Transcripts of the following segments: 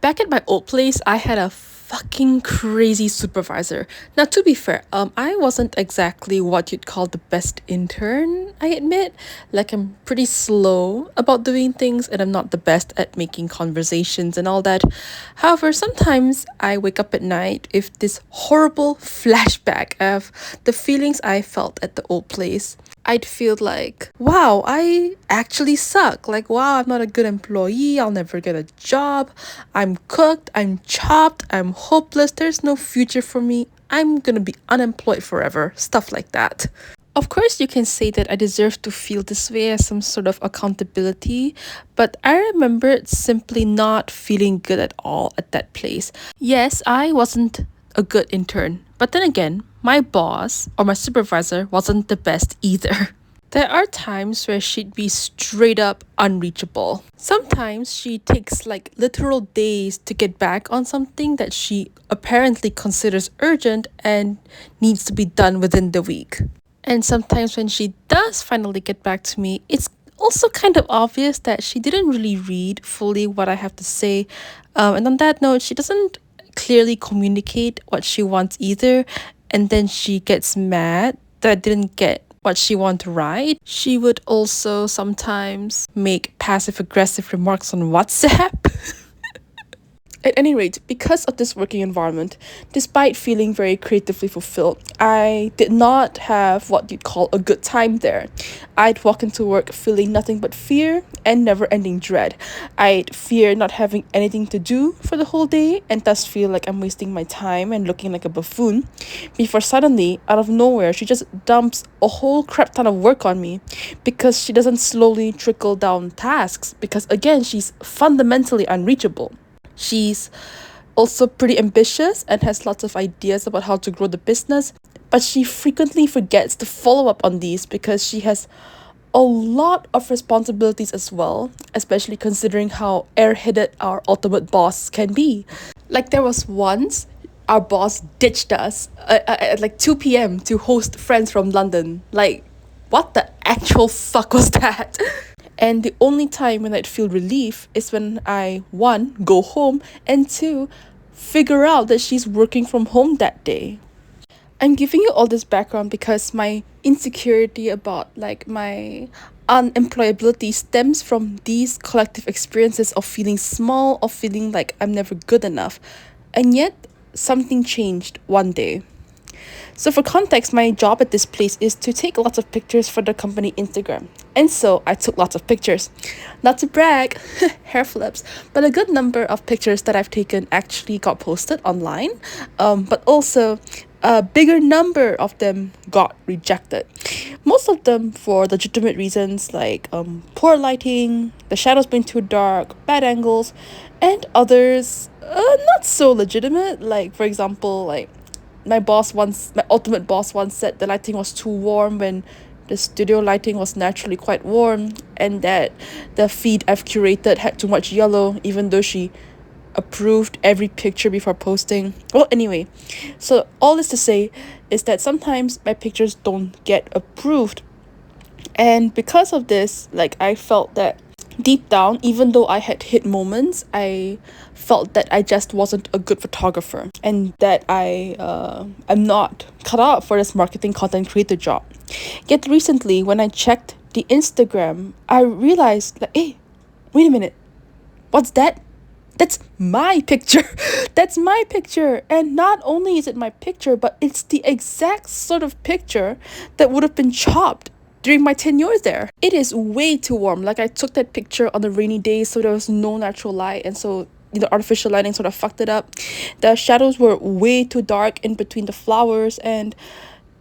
Back at my old place, I had a fucking crazy supervisor. Now, to be fair, I wasn't exactly what you'd call the best intern, I admit. Like, I'm pretty slow about doing things, and I'm not the best at making conversations and all that. However, sometimes I wake up at night with this horrible flashback of the feelings I felt at the old place. I'd feel like, wow, I actually suck. Like, wow, I'm not a good employee. I'll never get a job. I'm cooked. I'm chopped. I'm hopeless. There's no future for me. I'm gonna be unemployed forever. Stuff like that. Of course, you can say that I deserve to feel this way as some sort of accountability, but I remember simply not feeling good at all at that place. Yes, I wasn't a good intern, but then again, my boss or my supervisor wasn't the best either. There are times where she'd be straight up unreachable. Sometimes she takes like literal days to get back on something that she apparently considers urgent and needs to be done within the week. And sometimes when she does finally get back to me, it's also kind of obvious that she didn't really read fully what I have to say. And on that note, she doesn't clearly communicate what she wants either. And then she gets mad that I didn't get what she wanted right. She would also sometimes make passive aggressive remarks on WhatsApp. At any rate, because of this working environment, despite feeling very creatively fulfilled, I did not have what you'd call a good time there. I'd walk into work feeling nothing but fear and never ending dread. I'd fear not having anything to do for the whole day and thus feel like I'm wasting my time and looking like a buffoon. Before suddenly, out of nowhere, she just dumps a whole crap ton of work on me because she doesn't slowly trickle down tasks because, again, she's fundamentally unreachable. She's also pretty ambitious and has lots of ideas about how to grow the business, but she frequently forgets to follow up on these because she has a lot of responsibilities as well, especially considering how airheaded our ultimate boss can be. Like, there was once our boss ditched us at like 2 p.m. to host friends from London. Like, what the actual fuck was that? And the only time when I'd feel relief is when I, one, go home, and two, figure out that she's working from home that day. I'm giving you all this background because my insecurity about like my unemployability stems from these collective experiences of feeling small, of feeling like I'm never good enough. And yet, something changed one day. So, for context, my job at this place is to take lots of pictures for the company Instagram. And so I took lots of pictures. Not to brag, hair flips, but a good number of pictures that I've taken actually got posted online. But also, a bigger number of them got rejected. Most of them for legitimate reasons like poor lighting, the shadows being too dark, bad angles, and others not so legitimate. Like, for example, like my ultimate boss once said the lighting was too warm when the studio lighting was naturally quite warm, and that the feed I've curated had too much yellow, even though she approved every picture before posting. Well, anyway, so all this to say is that sometimes my pictures don't get approved. And because of this, like, I felt that deep down, even though I had hit moments, I felt that I just wasn't a good photographer and that I am not cut out for this marketing content creator job. Yet recently, when I checked the Instagram, I realized, like, hey, wait a minute, what's that? That's my picture. That's my picture. And not only is it my picture, but it's the exact sort of picture that would have been chopped during my tenure there. It is way too warm. Like, I took that picture on a rainy day, so there was no natural light, and so artificial lighting sort of fucked it up. The shadows were way too dark in between the flowers, and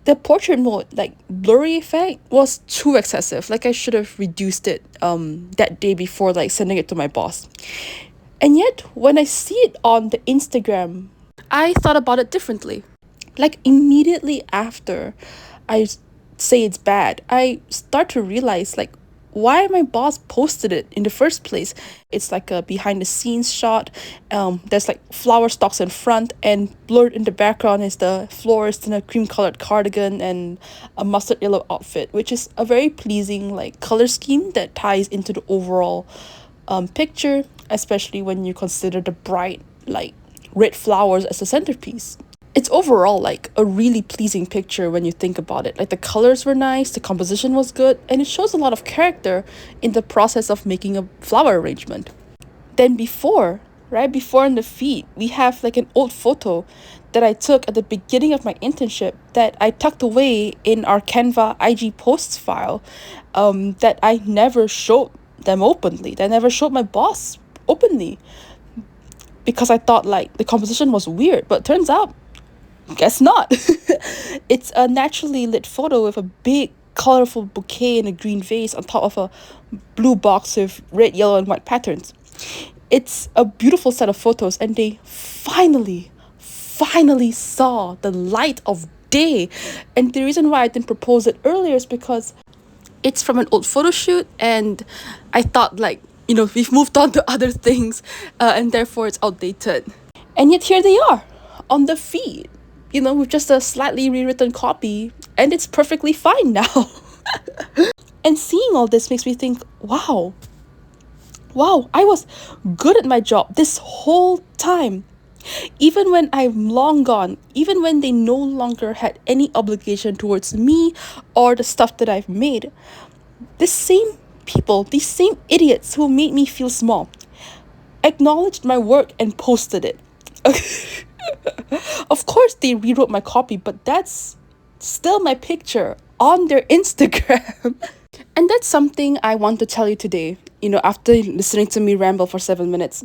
the portrait mode, like blurry effect, was too excessive. Like, I should have reduced it that day before like sending it to my boss. And yet, when I see it on the Instagram, I thought about it differently. Like, immediately after I say it's bad, I start to realize, like, why my boss posted it in the first place. It's like a behind the scenes shot. There's like flower stalks in front, and blurred in the background is the florist in a cream colored cardigan and a mustard yellow outfit, which is a very pleasing like color scheme that ties into the overall picture. especially when you consider the bright, like, red flowers as the centerpiece. It's overall like a really pleasing picture when you think about it. Like the colors were nice, the composition was good, and it shows a lot of character in the process of making a flower arrangement. Then before, right before in the feed, we have like an old photo that I took at the beginning of my internship that I tucked away in our Canva IG posts file, that I never showed them openly. That I never showed my boss openly because I thought like the composition was weird, but turns out, guess not. It's a naturally lit photo with a big colorful bouquet in a green vase on top of a blue box with red, yellow, and white patterns. It's a beautiful set of photos, and they finally saw the light of day. And the reason why I didn't propose it earlier is because it's from an old photo shoot, and I thought, like, we've moved on to other things, and therefore it's outdated. And yet here they are on the feed, with just a slightly rewritten copy, and it's perfectly fine now. And seeing all this makes me think, wow, I was good at my job this whole time. Even when I'm long gone, even when they no longer had any obligation towards me or the stuff that I've made, the same people, these same idiots who made me feel small, acknowledged my work and posted it. Of course, they rewrote my copy, but that's still my picture on their Instagram. And that's something I want to tell you today, after listening to me ramble for 7 minutes.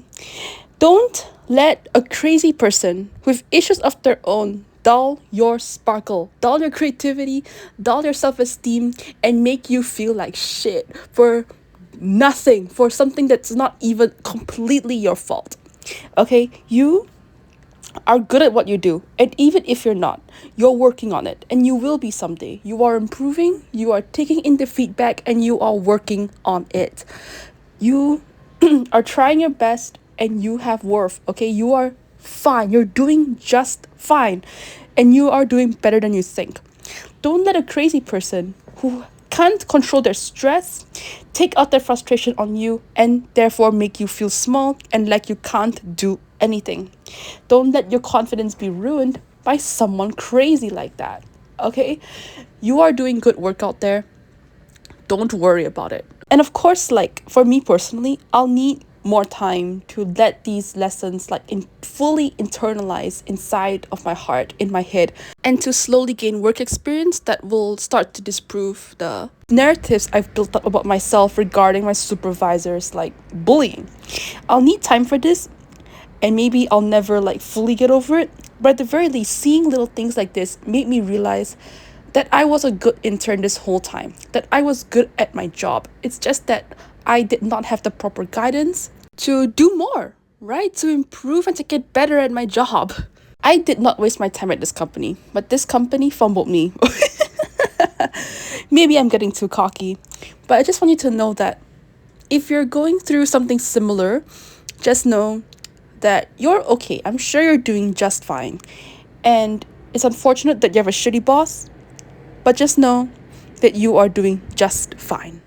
Don't let a crazy person with issues of their own dull your sparkle, dull your creativity, dull your self esteem, and make you feel like shit for nothing, for something that's not even completely your fault. Okay? You are good at what you do, and even if you're not, you're working on it, and you will be someday. You are improving, you are taking in the feedback, and you are working on it. You are trying your best, and you have worth. Okay, you are fine, you're doing just fine, and you are doing better than you think. Don't let a crazy person who can't control their stress take out their frustration on you, and therefore make you feel small and like you can't do anything. Don't let your confidence be ruined by someone crazy like that. Okay? You are doing good work out there. Don't worry about it. And of course, like for me personally, I'll need more time to let these lessons fully internalize inside of my heart, in my head, and to slowly gain work experience that will start to disprove the narratives I've built up about myself regarding my supervisors like bullying. I'll need time for this, and maybe I'll never fully get over it, but at the very least, seeing little things like this made me realize that I was a good intern this whole time, that I was good at my job. It's just that I did not have the proper guidance to do more, right? To improve and to get better at my job. I did not waste my time at this company, but this company fumbled me. Maybe I'm getting too cocky, but I just want you to know that if you're going through something similar, just know that you're okay. I'm sure you're doing just fine. And it's unfortunate that you have a shitty boss, but just know that you are doing just fine.